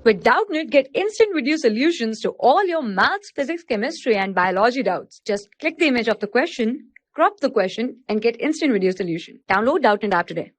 With Doubtnut, get instant video solutions to all your maths, physics, chemistry, and biology doubts. Just click the image of the question, crop the question, and get instant video solution. Download Doubtnut app today.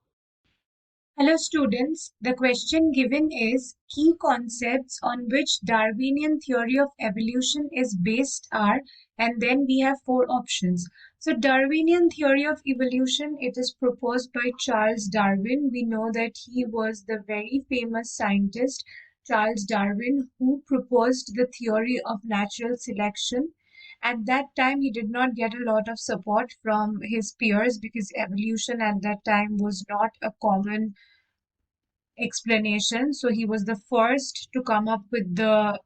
Hello students, the question given is key concepts on which Darwinian theory of evolution is based are, and then we have four options. So Darwinian theory of evolution, it is proposed by Charles Darwin. We know that he was the very famous scientist, Charles Darwin, who proposed the theory of natural selection. At that time, he did not get a lot of support from his peers because evolution at that time was not a common explanation. So he was the first to come up with the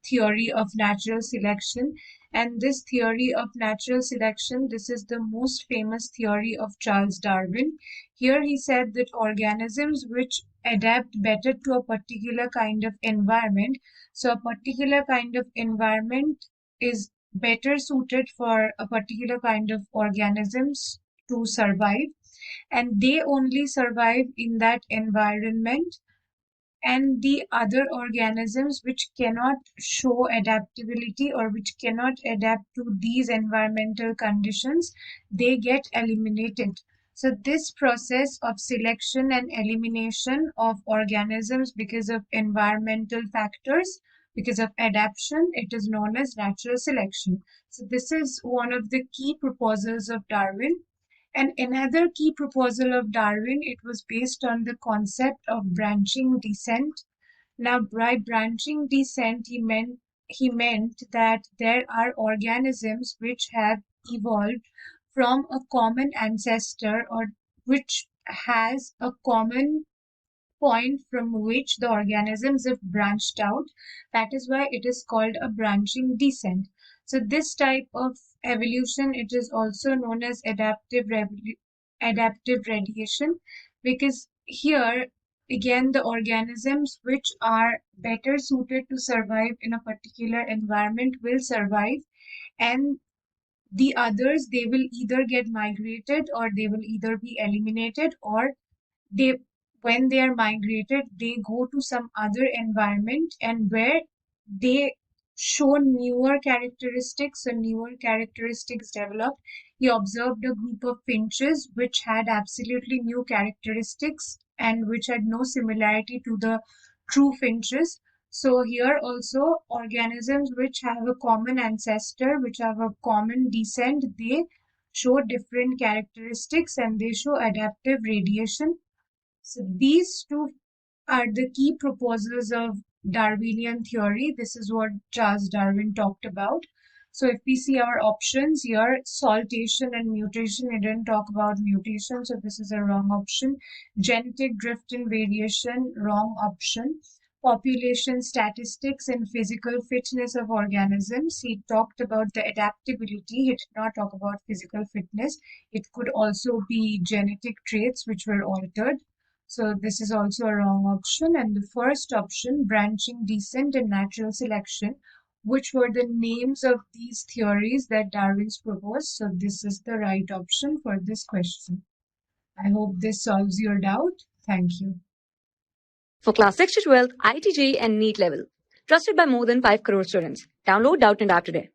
theory of natural selection. And this theory of natural selection, this is the most famous theory of Charles Darwin. Here he said that organisms which adapt better to a particular kind of environment. So a particular kind of environment is better suited for a particular kind of organisms to survive, and they only survive in that environment, and the other organisms which cannot show adaptability or which cannot adapt to these environmental conditions, they get eliminated. So this process of selection and elimination of organisms because of environmental factors, because of adaptation, it is known as natural selection. So this is one of the key proposals of Darwin. And another key proposal of Darwin, it was based on the concept of branching descent. Now, by branching descent, he meant that there are organisms which have evolved from a common ancestor, or which has a common point from which the organisms have branched out. That is why it is called a branching descent. So this type of evolution, it is also known as adaptive radiation, because here again the organisms which are better suited to survive in a particular environment will survive, and the others, they will either get migrated or they will either be eliminated, or they, when they are migrated, they go to some other environment and where they show newer characteristics and newer characteristics develop. He observed a group of finches which had absolutely new characteristics and which had no similarity to the true finches. So here also organisms which have a common ancestor, which have a common descent, they show different characteristics and they show adaptive radiation. So these two are the key proposals of Darwinian theory. This is what Charles Darwin talked about. So if we see our options here, saltation and mutation, it didn't talk about mutation, so this is a wrong option. Genetic drift and variation, wrong option. Population statistics and physical fitness of organisms, he talked about the adaptability, he did not talk about physical fitness. It could also be genetic traits which were altered. So this is also a wrong option. And the first option, branching descent and natural selection, which were the names of these theories that Darwin's proposed. So this is the right option for this question. I hope this solves your doubt. Thank you. For class 6 to 12, IIT JEE and NEET level. Trusted by more than 5 crore students. Download Doubtnut app today.